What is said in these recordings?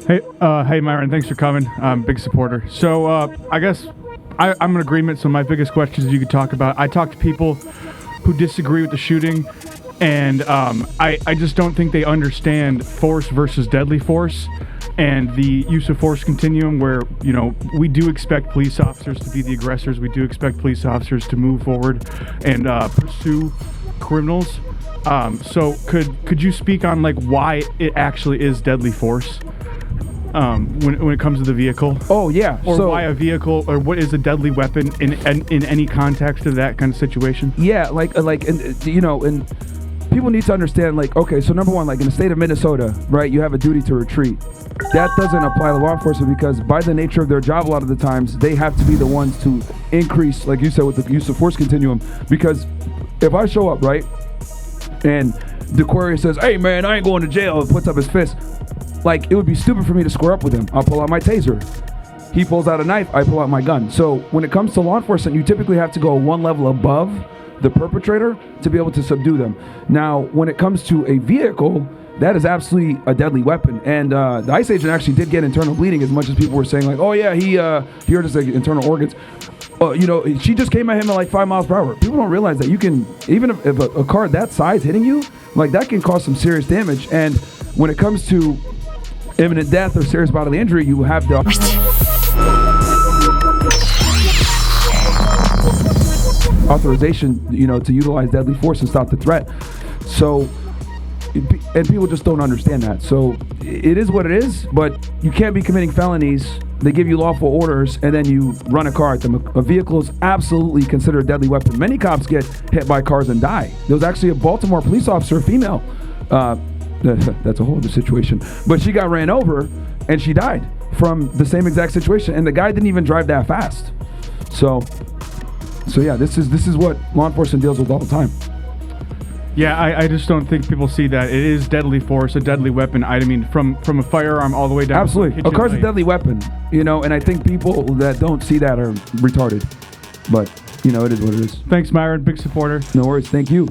Hey, Myron. Thanks for coming. Big supporter. So, I guess I'm in agreement. So my biggest questions you could talk about. I talk to people who disagree with the shooting, and I just don't think they understand force versus deadly force, and the use of force continuum. Where we do expect police officers to be the aggressors. We do expect police officers to move forward and pursue criminals. So could you speak on like why it actually is deadly force? When it comes to the vehicle. Oh yeah. Or why a vehicle, or what is a deadly weapon in any context of that kind of situation? Yeah, and people need to understand, like, okay, so number one, like in the state of Minnesota, right, you have a duty to retreat. That doesn't apply to law enforcement because by the nature of their job, a lot of the times they have to be the ones to increase, like you said, with the use of force continuum. Because if I show up, right, and the courier says, "Hey man, I ain't going to jail," and puts up his fist, like, it would be stupid for me to square up with him. I'll pull out my taser. He pulls out a knife, I pull out my gun. So when it comes to law enforcement, you typically have to go one level above the perpetrator to be able to subdue them. Now, when it comes to a vehicle, that is absolutely a deadly weapon. And the ICE agent actually did get internal bleeding, as much as people were saying, like, oh yeah, he hurt his internal organs. She just came at him at like 5 miles per hour. People don't realize that you can, even if a car that size hitting you, like that can cause some serious damage. And when it comes to imminent death or serious bodily injury, you have the authorization, to utilize deadly force and stop the threat. So, and people just don't understand that. So it is what it is, but you can't be committing felonies. They give you lawful orders and then you run a car at them. A vehicle is absolutely considered a deadly weapon. Many cops get hit by cars and die. There was actually a Baltimore police officer, a female, that's a whole other situation. But she got ran over and she died from the same exact situation. And the guy didn't even drive that fast. So yeah, this is what law enforcement deals with all the time. Yeah, I just don't think people see that. It is deadly force, a deadly weapon. I mean, from a firearm all the way down. Absolutely. A car's a deadly weapon, and I think people that don't see that are retarded. But, it is what it is. Thanks, Myron. Big supporter. No worries. Thank you.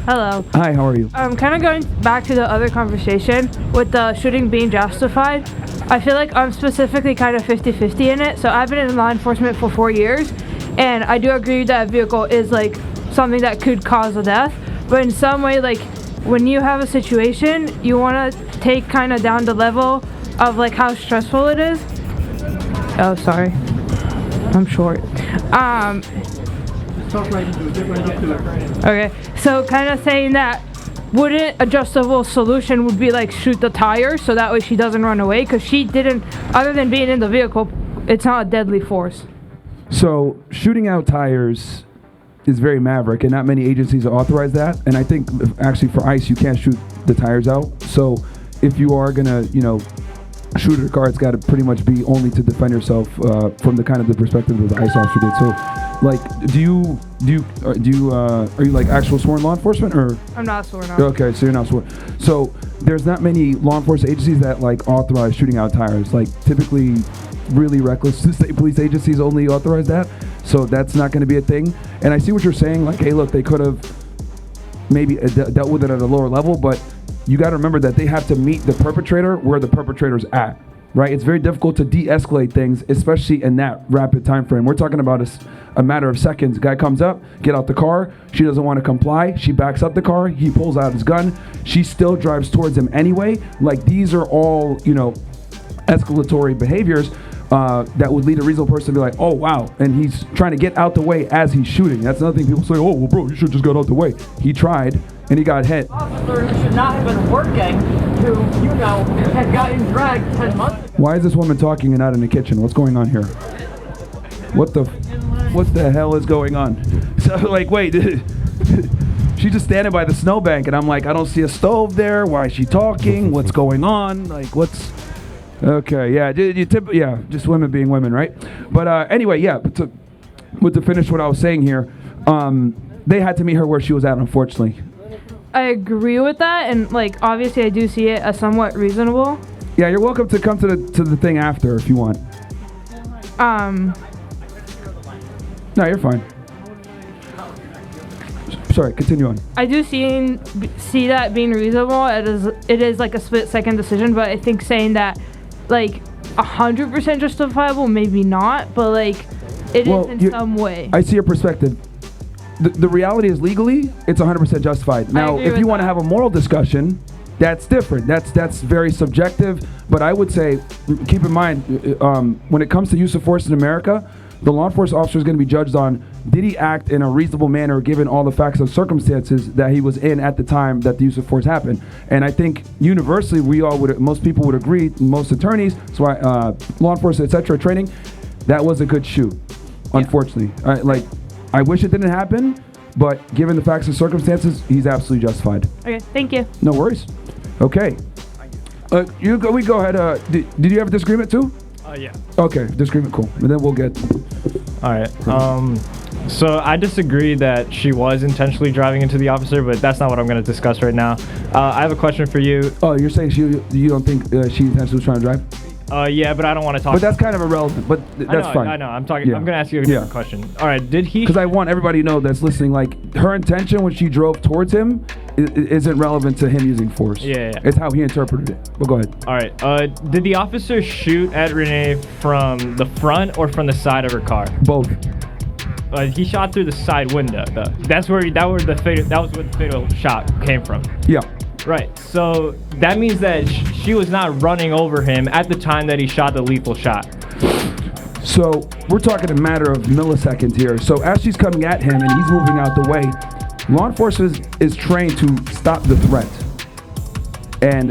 Hello. Hi, how are you? Kind of going back to the other conversation with the shooting being justified. I feel like I'm specifically kind of 50-50 in it. So I've been in law enforcement for 4 years, and I do agree that a vehicle is like something that could cause a death. But in some way, like when you have a situation, you want to take kind of down the level of like how stressful it is. Oh, sorry. I'm short. Okay, so kind of saying that wouldn't adjustable solution would be like shoot the tire so that way she doesn't run away, because she didn't, other than being in the vehicle, it's not a deadly force. So shooting out tires is very maverick, and not many agencies authorize that. And I think actually for ICE you can't shoot the tires out. So if you are gonna shoot at a car, it's got to pretty much be only to defend yourself from the kind of the perspective of the ICE officer did. So, like, are you like actual sworn law enforcement, or? I'm not sworn. No. Okay, so you're not sworn. So there's not many law enforcement agencies that like authorize shooting out tires. Like typically, really reckless state police agencies only authorize that. So that's not going to be a thing. And I see what you're saying. Like, hey, look, they could have maybe dealt with it at a lower level, but you got to remember that they have to meet the perpetrator where the perpetrator's at, right? It's very difficult to de-escalate things, especially in that rapid time frame. We're talking about a matter of seconds. Guy comes up, get out the car. She doesn't want to comply. She backs up the car. He pulls out his gun. She still drives towards him anyway. Like, these are all, escalatory behaviors that would lead a reasonable person to be like, oh, wow. And he's trying to get out the way as he's shooting. That's another thing people say, oh, well, bro, you should just got out the way. He tried, and he got hit. Officer who should not have been working, who, had gotten dragged 10 months ago. Why is this woman talking and not in the kitchen? What's going on here? What the hell is going on? So, like, wait, she's just standing by the snowbank, and I'm like, I don't see a stove there. Why is she talking? What's going on? Like, what's... Okay, yeah, just women being women, right? But anyway, yeah, but to finish what I was saying here, they had to meet her where she was at, unfortunately. I agree with that, and like obviously I do see it as somewhat reasonable. Yeah, you're welcome to come to the thing after if you want. No, you're fine. Sorry, continue on. I do see that being reasonable. It is like a split-second decision, but I think saying that like 100% justifiable, maybe not, but like it is in some way. I see your perspective. The reality is legally, it's 100% justified. Now, if you want to have a moral discussion, that's different. That's very subjective. But I would say, keep in mind, when it comes to use of force in America, the law enforcement officer is going to be judged on, did he act in a reasonable manner given all the facts and circumstances that he was in at the time that the use of force happened. And I think universally, most people would agree, most attorneys, law enforcement, etc., training, that was a good shoot, unfortunately. I wish it didn't happen, but given the facts and circumstances, he's absolutely justified. Okay, thank you. No worries. Okay. We go ahead. Did you have a disagreement too? Yeah. Okay, disagreement, cool. And then we'll get... All right. So I disagree that she was intentionally driving into the officer, but that's not what I'm going to discuss right now. I have a question for you. Oh, you're saying you don't think she intentionally was trying to drive? Yeah, but I don't want to talk. But that's kind of irrelevant. But that's fine. I know. I'm talking. Yeah. I'm going to ask you a different question. All right. Did he? Because I want everybody to know that's listening. Like her intention when she drove towards him isn't relevant to him using force. Yeah. It's how he interpreted it. But go ahead. All right. Did the officer shoot at Renee from the front or from the side of her car? Both. He shot through the side window, though. That was where the fatal shot came from. Yeah. Right. So that means that she was not running over him at the time that he shot the lethal shot. So we're talking a matter of milliseconds here. So as she's coming at him and he's moving out the way, law enforcement is trained to stop the threat. And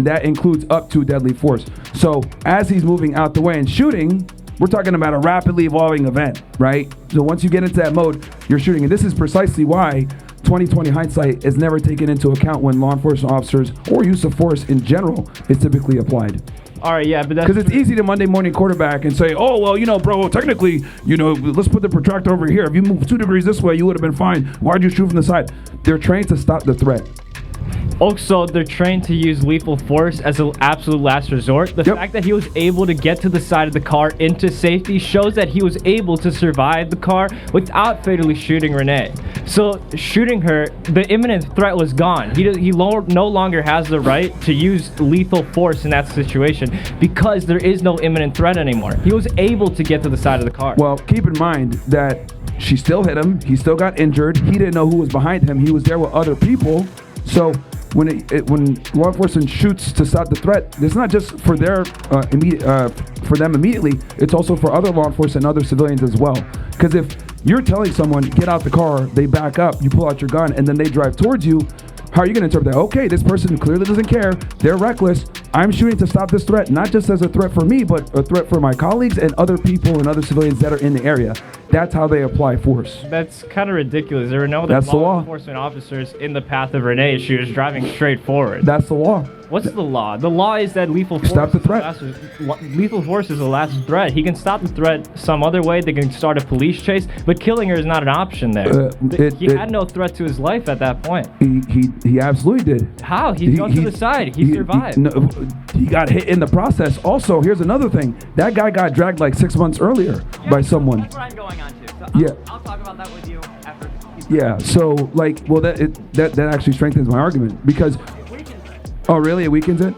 that includes up to deadly force. So as he's moving out the way and shooting, we're talking about a rapidly evolving event, right? So once you get into that mode, you're shooting. And this is precisely why 20/20 hindsight is never taken into account when law enforcement officers or use of force in general is typically applied. All right, yeah, but that's... Because it's easy to Monday morning quarterback and say, oh, well, bro, technically, let's put the protractor over here. If you move 2 degrees this way, you would have been fine. Why'd you shoot from the side? They're trained to stop the threat. Also, they're trained to use lethal force as an absolute last resort. The fact that he was able to get to the side of the car into safety shows that he was able to survive the car without fatally shooting Renee. So shooting her, the imminent threat was gone. He no longer has the right to use lethal force in that situation because there is no imminent threat anymore. He was able to get to the side of the car. Well, keep in mind that she still hit him. He still got injured. He didn't know who was behind him. He was there with other people. So when law enforcement shoots to stop the threat, it's not just for their for them immediately. It's also for other law enforcement and other civilians as well. Because if you're telling someone get out the car, they back up, you pull out your gun, and then they drive towards you, how are you going to interpret that? Okay, this person clearly doesn't care. They're reckless. I'm shooting to stop this threat, not just as a threat for me, but a threat for my colleagues and other people and other civilians that are in the area. That's how they apply force. That's kind of ridiculous. There were no other law enforcement officers in the path of Renee. She was driving straight forward. That's the law. What's the law? The law is that lethal force. Stop the threat. Lethal force is the last threat. He can stop the threat some other way. They can start a police chase, but killing her is not an option there. He had no threat to his life at that point. He absolutely did. How? He jumped to the side. He survived. He got hit in the process. Also, here's another thing. That guy got dragged like 6 months earlier by someone. That's what I'm going on to. So I'll talk about that with you after. Yeah. So that actually strengthens my argument because. Oh, really? It weakens it?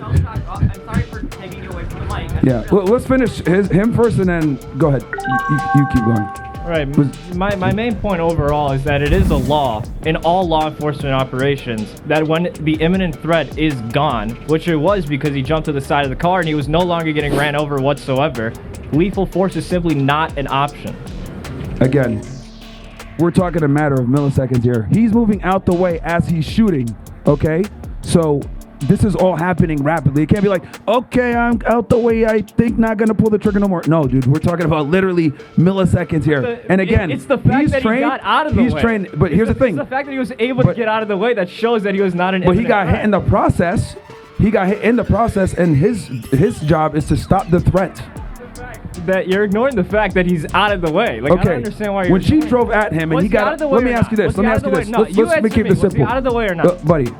I'm sorry for taking you away from the mic. Yeah. Well, let's finish him first, and then go ahead. You keep going. Right. My main point overall is that it is a law in all law enforcement operations that when the imminent threat is gone, which it was because he jumped to the side of the car and he was no longer getting ran over whatsoever, lethal force is simply not an option. Again, we're talking a matter of milliseconds here. He's moving out the way as he's shooting. Okay, so this is all happening rapidly. It can't be like, okay, I'm out the way. I think not gonna pull the trigger no more. No, dude, we're talking about literally milliseconds here. And again, it's the fact that he got out of the way. He's trained, but here's the thing: it's the fact that he was able to get out of the way that shows that he was not an. But he got hit in the process. He got hit in the process, and his job is to stop the threat. That you're ignoring the fact that he's out of the way. Like, okay. I don't understand why you're. When she drove at him and he got. Let me ask you this. No, Let's keep this simple. Was he out of the way or not? Buddy.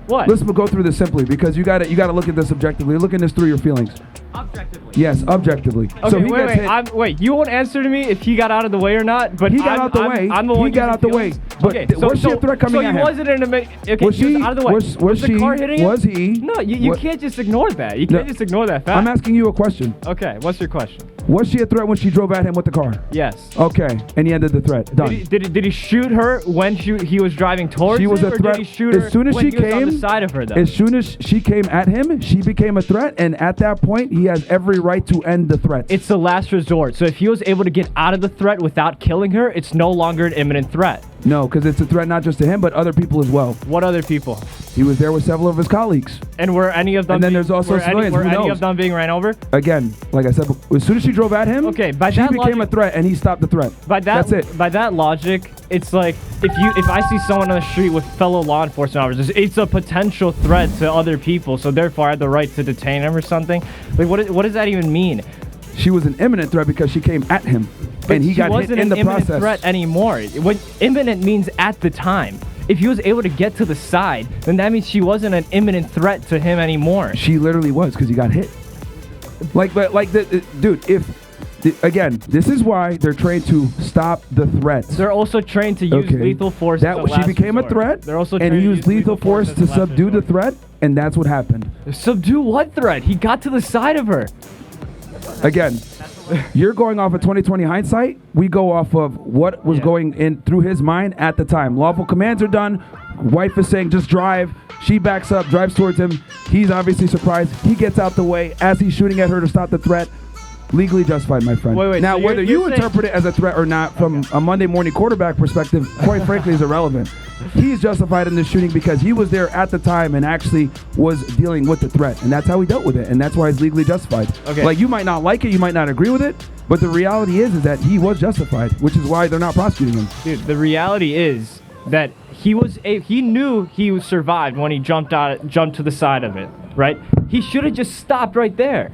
What? Let's go through this simply because you got to look at this objectively. Look at this through your feelings. Objectively. Yes, objectively. Okay, so he wait, gets hit. wait. You won't answer to me if he got out of the way or not. But He got out the way. I'm the one He got out the way. But Okay, was she a threat coming at him? So he wasn't in a minute. Okay, Was he she was out of the way. was the she car hitting him? was he? No, you what- can't just ignore that. You can't No. just ignore that fact. I'm asking you a question. Okay, what's your question? Was she a threat when she drove at him with the car? Yes. Okay, and he ended the threat. Done. Did he shoot her when he was driving towards She was him, a or threat. did he shoot her As soon as when she he was on the came, side of her, though? as soon as she came at him, she became a threat, and at that point, he has every right to end the threat. It's the last resort. So if he was able to get out of the threat without killing her, it's no longer an imminent threat. No, because it's a threat not just to him, but other people as well. What other people? He was there with several of his colleagues. And were any of them? And then there's also civilians. Were Who any knows? of them being ran over? Again, like I said, as soon as she drove at him, Okay, by she that became logic- a threat, and he stopped the threat. By that, That's it. By that logic, it's like if I see someone on the street with fellow law enforcement officers, it's a potential threat to other people. So therefore, I have the right to detain him or something. Like, what does that even mean? She was an imminent threat because she came at him, and he she got hit wasn't in the an imminent process. threat anymore. What imminent means at the time. If he was able to get to the side, then that means she wasn't an imminent threat to him anymore. She literally was because he got hit. Dude, again, this is why they're trained to stop the threats. They're also trained to use lethal force. That as a she last became resort. a threat, They're also and trained he to used use lethal force as to a last subdue the resort. threat, and that's what happened. Subdue what threat? He got to the side of her. Again, you're going off of 2020 hindsight. We go off of what was going in through his mind at the time. Lawful commands are done. Wife is saying, just drive. She backs up, drives towards him. He's obviously surprised. He gets out the way as he's shooting at her to stop the threat. Legally justified, my friend. Wait, now, so whether you're you saying- interpret it as a threat or not from a Monday morning quarterback perspective, quite frankly, is irrelevant. He's justified in this shooting because he was there at the time and actually was dealing with the threat. And that's how he dealt with it. And that's why it's legally justified. Okay. Like, you might not like it, you might not agree with it, but the reality is that he was justified, which is why they're not prosecuting him. Dude, the reality is that he knew he survived when he jumped to the side of it, right? He should have just stopped right there.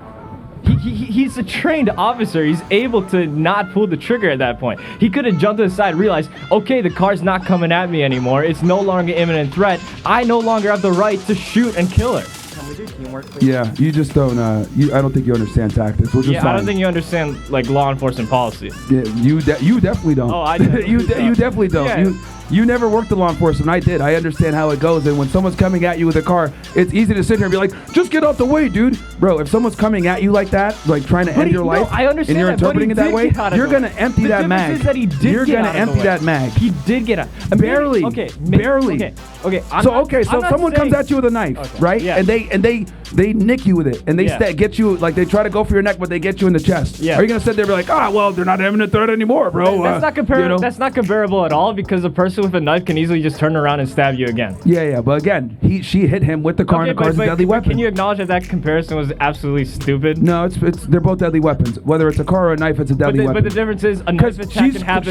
He's a trained officer. He's able to not pull the trigger at that point. He could have jumped to the side, realized, okay, the car's not coming at me anymore. It's no longer an imminent threat. I no longer have the right to shoot and kill her. Can we do teamwork, please? Yeah, you just don't. I don't think you understand tactics. Which is Yeah, fine. I don't think you understand like law enforcement policy. Yeah, you definitely don't. Oh, I definitely you don't. you definitely don't. Yeah. You never worked in law enforcement. I did. I understand how it goes. And when someone's coming at you with a car, it's easy to sit here and be like, "Just get out the way, dude." Bro, if someone's coming at you like that, like trying to end your life, I understand and you're that, but interpreting he it that did way, get out of you're the gonna way. empty The that difference mag. is that he did You're get gonna out of the empty way. that mag. He did get out. Barely. Okay. Barely. Okay. So someone comes at you with a knife, Okay, right? yeah. And they nick you with it, and they Yeah. get you, like they try to go for your neck, but they get you in the chest. Yeah. Are you gonna sit there and be like, well, they're not an imminent threat anymore, bro? That's not comparable. you know? That's not comparable at all because a person with a knife can easily just turn around and stab you again. Yeah, but again, she hit him with the car, and the car's a deadly weapon. Can you acknowledge that comparison was absolutely stupid? No, it's they're both deadly weapons. Whether it's a car or a knife, it's a deadly weapon. But the difference is a knife attack can happen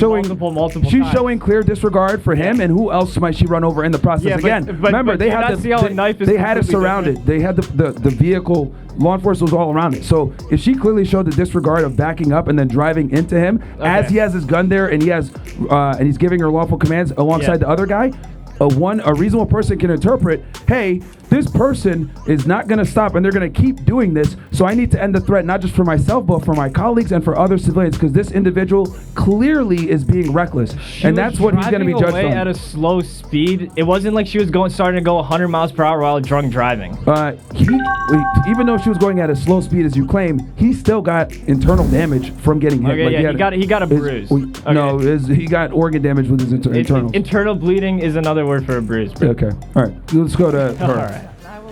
multiple she's times. showing clear disregard for him, and who else might she run over in the process? Yeah, but- Again, but- remember but they can had I the see how a knife is they had it completely surrounded. different? They had the vehicle. Law enforcement was all around it. So if she clearly showed the disregard of backing up and then driving into him, as he has his gun there and he's giving her lawful commands alongside the other guy, a reasonable person can interpret, hey, this person is not going to stop and they're going to keep doing this, so I need to end the threat not just for myself but for my colleagues and for other civilians because this individual clearly is being reckless. And that's what he's going to be judged away on. at a slow speed. It wasn't like she was starting to go 100 miles per hour while drunk driving. Even though she was going at a slow speed as you claim, he still got internal damage from getting hit. Okay, Like, he got a bruise. No, he got organ damage with his internals. Internal bleeding is another word for a bruise. Bro. Okay, all right. Let's go to her. All right.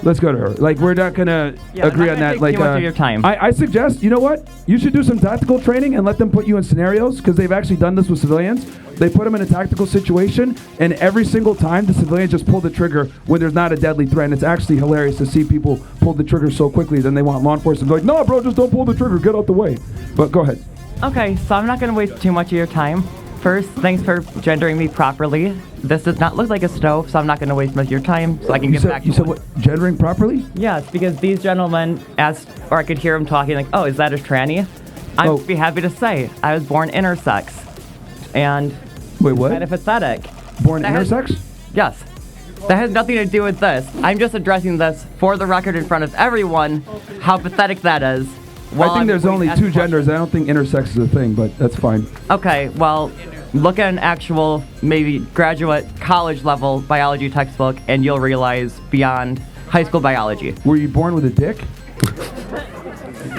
Let's go to her. Like, we're not gonna agree on that. take Like, too much of your time. I suggest, you know what? You should do some tactical training and let them put you in scenarios because they've actually done this with civilians. They put them in a tactical situation, and every single time the civilians just pull the trigger when there's not a deadly threat. And it's actually hilarious to see people pull the trigger so quickly. Then they want law enforcement to be like, no, bro, just don't pull the trigger. Get out the way. But go ahead. Okay, so I'm not going to waste too much of your time. First, thanks for gendering me properly. This does not look like a stove, so I'm not going to waste much of your time, so I can get back to You said what? Gendering properly? Yes, because these gentlemen asked, or I could hear them talking like, oh, is that a tranny? I'd be happy to say, I was born intersex. And Wait, what? kind of pathetic. Born That has- intersex? Yes. That has nothing to do with this. I'm just addressing this for the record in front of everyone, how pathetic that is. I think there's only two genders. I don't think intersex is a thing, but that's fine. Okay, well, look at an actual, maybe graduate college level biology textbook and you'll realize beyond high school biology. Were you born with a dick?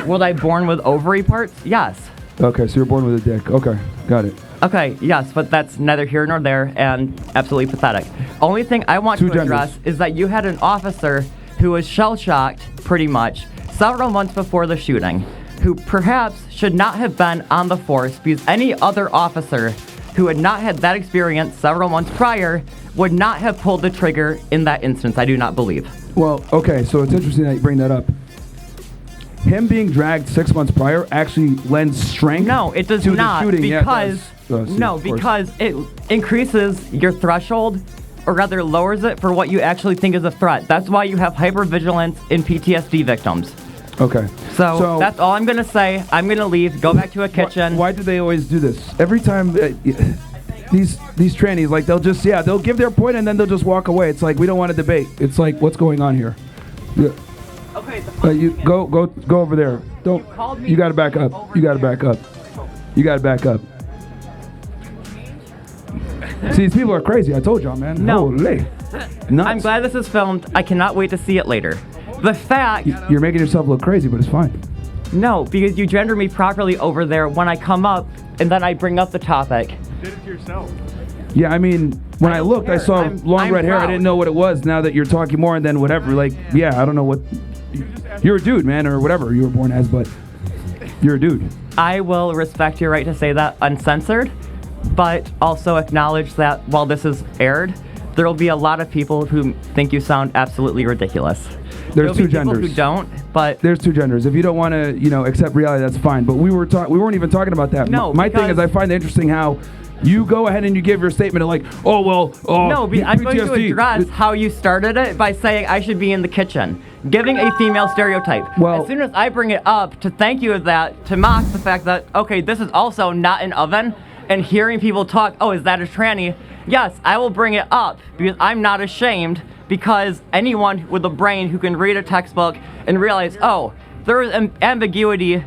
Was I born with ovary parts? Yes. Okay, so you're born with a dick. Okay, got it. Okay, yes, but that's neither here nor there and absolutely pathetic. Only thing I want to address is that you had an officer who was shell-shocked, pretty much, several months before the shooting, who perhaps should not have been on the force because any other officer who had not had that experience several months prior would not have pulled the trigger in that instance, I do not believe. Well, okay, so it's interesting that you bring that up. Him being dragged 6 months prior actually lends strength. No, it does to not, the shooting. because because it increases your threshold, or rather lowers it for what you actually think is a threat. That's why you have hypervigilance in PTSD victims. Okay. So that's all I'm gonna say. I'm gonna leave. Go back to a kitchen. Why do they always do this? Every time these trannies, like they'll give their point and then they'll just walk away. It's like we don't want to debate. It's like what's going on here? Yeah. Okay. You go over there. Don't. You gotta back up. You gotta back up. You gotta back up. See, these people are crazy. I told y'all, man. No. Holy. Nuts. I'm glad this is filmed. I cannot wait to see it later. The fact... You're making yourself look crazy, but it's fine. No, because you gender me properly over there when I come up and then I bring up the topic. You did it to yourself. Yeah, I mean, when I looked, I saw long red hair. proud. I didn't know what it was. Now that you're talking more, and then whatever, like, yeah, I don't know what... You're a dude, man, or whatever you were born as, but you're a dude. I will respect your right to say that uncensored, but also acknowledge that while this is aired, there will be a lot of people who think you sound absolutely ridiculous. There's two people genders. who don't, but there's two genders. If you don't want to, accept reality, that's fine. But we weren't even talking about that. No, my thing is, I find it interesting how you go ahead and you give your statement of like, no, I'm going to address how you started it by saying I should be in the kitchen, giving a female stereotype. Well, as soon as I bring it up to thank you of that, to mock the fact that okay, this is also not an oven, and hearing people talk, oh, is that a tranny? Yes, I will bring it up because I'm not ashamed, because anyone with a brain who can read a textbook and realize, oh, there is ambiguity